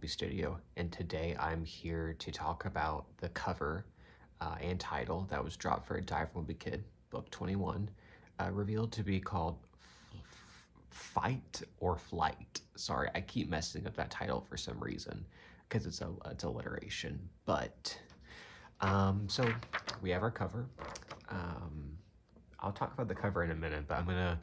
Wimpy Studio, and today I'm here to talk about the cover and title that was dropped for A Dive from Wimpy Kid, book 21, revealed to be called Fight or Flight. Sorry, I keep messing up that title for some reason because it's alliteration. But so we have our cover. I'll talk about the cover in a minute, but I'm gonna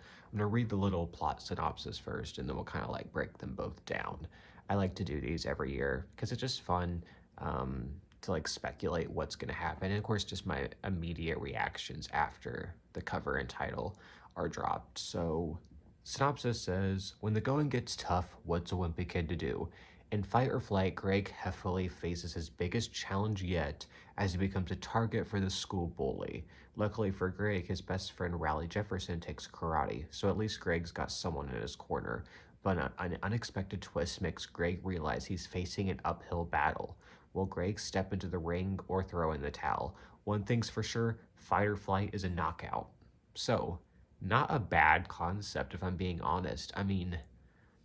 read the little plot synopsis first, and then we'll kind of like break them both down. I like to do these every year because it's just fun to like speculate what's gonna happen, and of course, just my immediate reactions after the cover and title are dropped. So, synopsis says, "When the going gets tough, what's a wimpy kid to do? In Fight or Flight, Greg heavily faces his biggest challenge yet as he becomes a target for the school bully. Luckily for Greg, his best friend Raleigh Jefferson takes karate, so at least Greg's got someone in his corner. But an unexpected twist makes Greg realize he's facing an uphill battle. Will Greg step into the ring or throw in the towel? One thing's for sure, Fight or Flight is a knockout." So, not a bad concept if I'm being honest. I mean,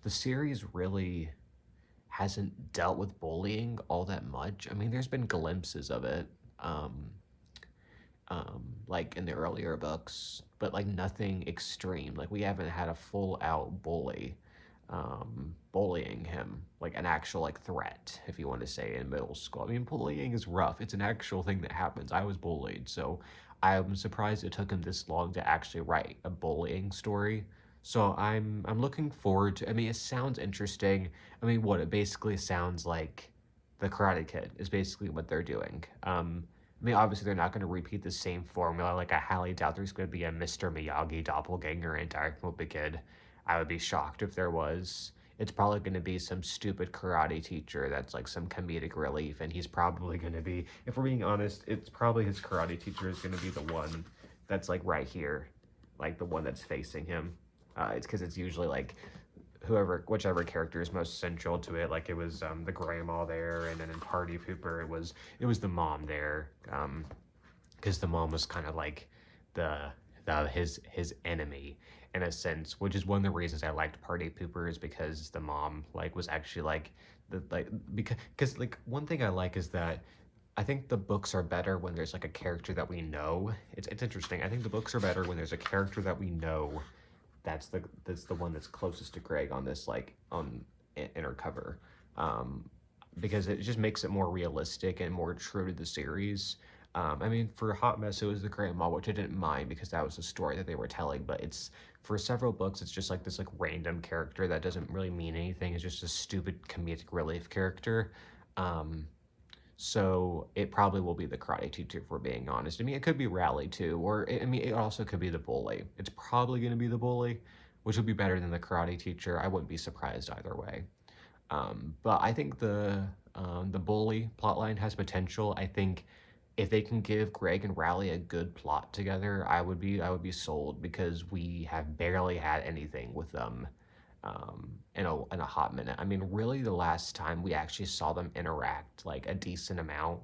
the series really hasn't dealt with bullying all that much. I mean, there's been glimpses of it, like in the earlier books, but like nothing extreme. Like we haven't had a full out bully, bullying him, like an actual like threat, if you want to say, in middle school. I mean, bullying is rough. It's an actual thing that happens. I was bullied, so I'm surprised it took him this long to actually write a bullying story. So I'm looking forward to. I mean, it sounds interesting. I mean, what it basically sounds like, the Karate Kid is basically what they're doing. I mean, obviously they're not going to repeat the same formula. Like I highly doubt there's going to be a Mr. Miyagi doppelganger in Dive from Wimpy Kid. I would be shocked if there was. It's probably going to be some stupid karate teacher that's like some comedic relief, and he's probably going to be, if we're being honest, it's probably his karate teacher is going to be the one that's like right here, like the one that's facing him. It's because it's usually like whichever character is most central to it. Like it was the grandma there, and then in Party Pooper it was the mom there, because the mom was kind of like his enemy in a sense, which is one of the reasons I liked Party Pooper, is because the mom like was actually like the like because like one thing I like is that I think the books are better when there's like a character that we know. It's interesting. I think the books are better when there's a character that we know that's the one that's closest to Greg on this like on inner cover, because it just makes it more realistic and more true to the series. I mean, for Hot Mess, it was the grandma, which I didn't mind because that was the story that they were telling. But it's for several books, it's just like this like random character that doesn't really mean anything. It's just a stupid comedic relief character. Um, so it probably will be the karate teacher, if we're being honest. I mean, it could be Rally too, or I mean, it also could be the bully. It's probably going to be the bully, which would be better than the karate teacher. I wouldn't be surprised either way. But I think the bully plotline has potential. I think if they can give Greg and Rally a good plot together, I would be sold, because we have barely had anything with them in a hot minute. I mean, really, the last time we actually saw them interact like a decent amount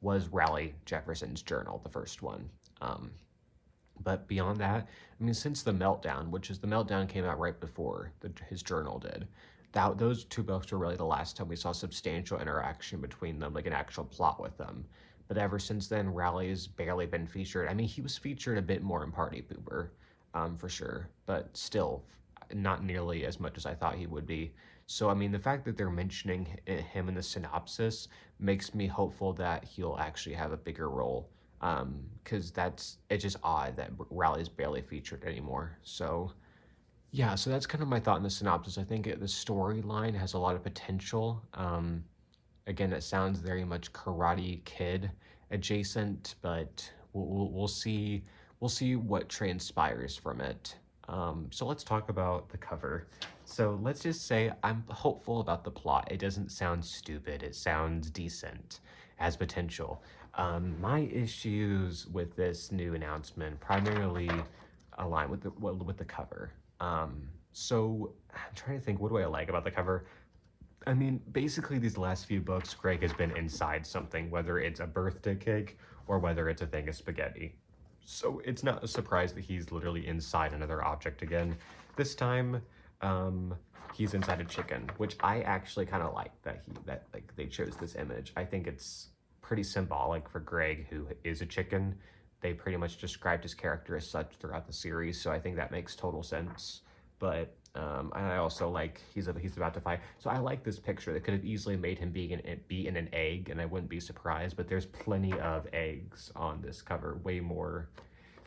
was Raleigh Jefferson's journal, the first one. But beyond that, I mean, since the meltdown, which is the meltdown came out right before his journal did, those two books were really the last time we saw substantial interaction between them, like an actual plot with them. But ever since then, Raleigh's barely been featured. I mean, he was featured a bit more in Party Pooper, for sure, but still not nearly as much as I thought he would be. So, I mean, the fact that they're mentioning him in the synopsis makes me hopeful that he'll actually have a bigger role. Because it's just odd that Raleigh's barely featured anymore. So, yeah, so that's kind of my thought in the synopsis. I think the storyline has a lot of potential. Again, it sounds very much Karate Kid adjacent, but we'll see. We'll see what transpires from it. So let's talk about the cover. So let's just say I'm hopeful about the plot. It doesn't sound stupid. It sounds decent, has potential. My issues with this new announcement primarily align with the cover. So I'm trying to think, what do I like about the cover? I mean, basically, these last few books, Greg has been inside something, whether it's a birthday cake or whether it's a thing of spaghetti. So it's not a surprise that he's literally inside another object again. This time, Um, he's inside a chicken, which I actually kind of like that like they chose this image. I think it's pretty symbolic for Greg, who is a chicken. They pretty much described his character as such throughout the series, so I think that makes total sense. But I also like he's about to fight. So I like this picture. They could have easily made him be in an egg, and I wouldn't be surprised. But there's plenty of eggs on this cover. Way more.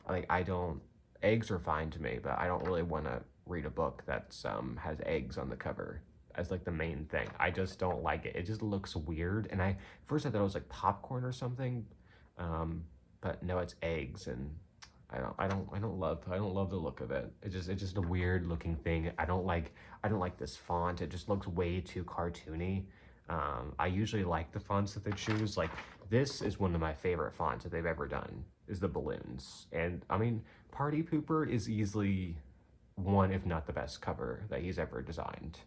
Like I don't. Eggs are fine to me, but I don't really want to read a book that's has eggs on the cover as like the main thing. I just don't like it. It just looks weird. And I first I thought it was like popcorn or something, um, but no, it's eggs, and I don't love the look of it. It's just a weird looking thing. I don't like this font. It just looks way too cartoony. I usually like the fonts that they choose. Like this is one of my favorite fonts that they've ever done. Is the balloons, and I mean Party Pooper is easily one, if not the best cover that he's ever designed.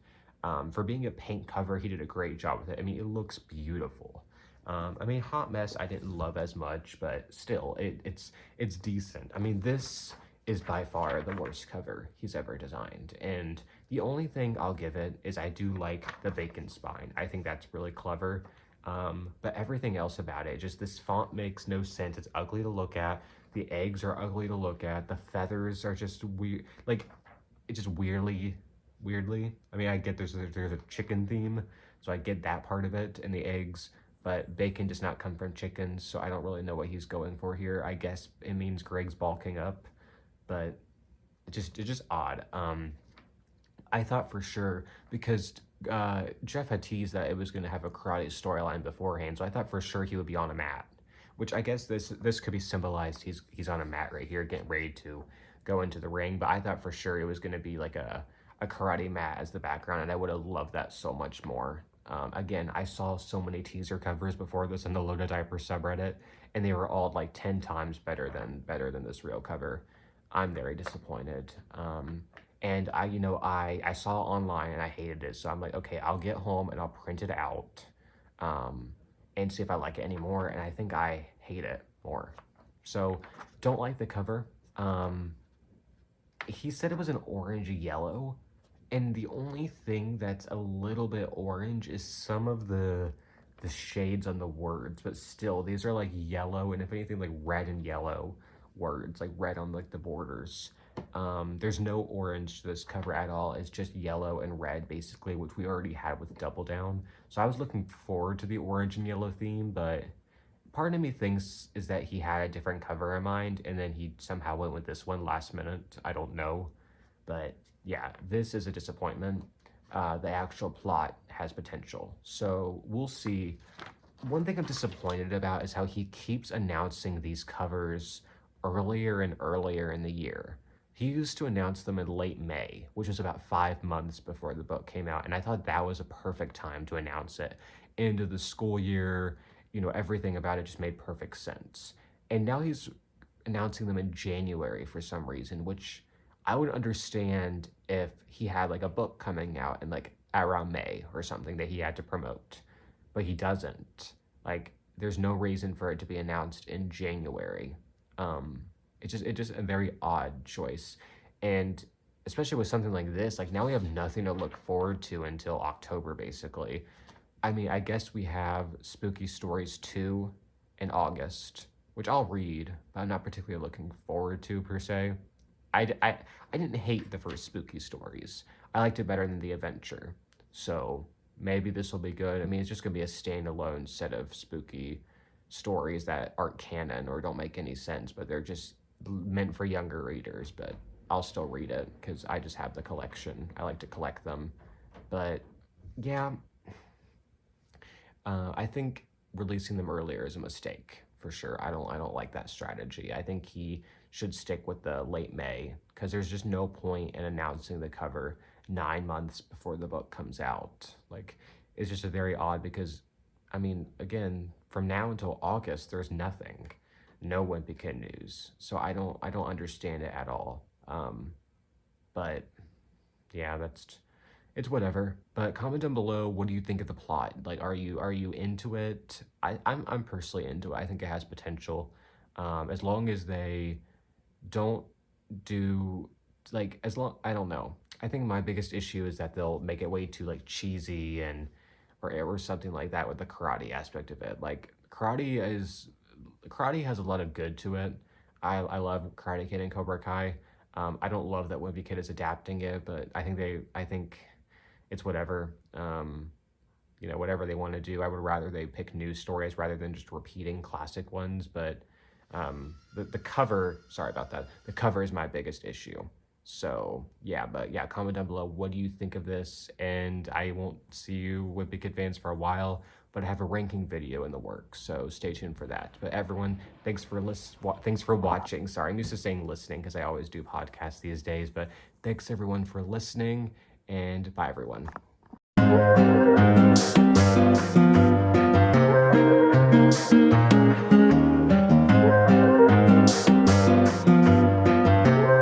For being a paint cover, he did a great job with it. I mean, it looks beautiful. I mean, Hot Mess I didn't love as much, but still, it's decent. I mean, this is by far the worst cover he's ever designed, and the only thing I'll give it is I do like the bacon spine. I think that's really clever. But everything else about it, just this font makes no sense. It's ugly to look at. The eggs are ugly to look at. The feathers are just weird. Like, it just weirdly. I mean, I get there's a chicken theme, so I get that part of it, and the eggs. But bacon does not come from chickens, so I don't really know what he's going for here. I guess it means Greg's bulking up, but it's just odd. I thought for sure because Jeff had teased that it was going to have a karate storyline beforehand, so I thought for sure he would be on a mat, which I guess this could be symbolized. He's on a mat right here, getting ready to go into the ring. But I thought for sure it was going to be like a karate mat as the background, and I would have loved that so much more. Again, I saw so many teaser covers before this in the Loaded Diaper subreddit, and they were all like 10 times better than this real cover. I'm very disappointed. And I saw online and I hated it. So I'm like, okay, I'll get home and I'll print it out, um, and see if I like it anymore. And I think I hate it more. So don't like the cover. He said it was an orange yellow. And the only thing that's a little bit orange is some of the shades on the words, but still, these are like yellow, and if anything, like red and yellow words, like red on like the borders. There's no orange to this cover at all. It's just yellow and red, basically, which we already had with Double Down. So I was looking forward to the orange and yellow theme, but part of me thinks is that he had a different cover in mind, and then he somehow went with this one last minute. I don't know, but yeah, this is a disappointment. The actual plot has potential, so we'll see. One thing I'm disappointed about is how he keeps announcing these covers earlier and earlier in the year. He used to announce them in late May, which was about 5 months before the book came out, and I thought that was a perfect time to announce it. End of the school year, everything about it just made perfect sense. And now he's announcing them in January for some reason, which I would understand if he had like a book coming out in like around May or something that he had to promote, but he doesn't. Like, there's no reason for it to be announced in January. It's just a very odd choice, and especially with something like this, like now we have nothing to look forward to until October, basically. I mean, I guess we have Spooky Stories 2 in August, which I'll read, but I'm not particularly looking forward to per se. I didn't hate the first Spooky Stories. I liked it better than The Adventure. So maybe this will be good. I mean, it's just going to be a standalone set of spooky stories that aren't canon or don't make any sense, but they're just meant for younger readers. But I'll still read it because I just have the collection. I like to collect them. But yeah, I think releasing them earlier is a mistake for sure. I don't like that strategy. I think he should stick with the late May because there's just no point in announcing the cover 9 months before the book comes out. Like, it's just a very odd because, I mean, again, from now until August, there's nothing, no Wimpy Kid news. So I don't understand it at all. But yeah, it's whatever. But comment down below, what do you think of the plot? Like, are you into it? I'm personally into it. I think it has potential. As long as they don't do, like, as long, I don't know. I think my biggest issue is that they'll make it way too like cheesy and or something like that with the karate aspect of it. Like karate has a lot of good to it. I love Karate Kid and Cobra Kai. I don't love that Wimpy Kid is adapting it, but I think it's whatever. Whatever they want to do. I would rather they pick new stories rather than just repeating classic ones. But the cover, sorry about that. The cover is my biggest issue. So yeah, but yeah, comment down below. What do you think of this? And I won't see you with Big Kid fans for a while, but I have a ranking video in the works, so stay tuned for that. But everyone, thanks for watching. Sorry, I'm used to saying listening because I always do podcasts these days. But thanks everyone for listening, and bye everyone.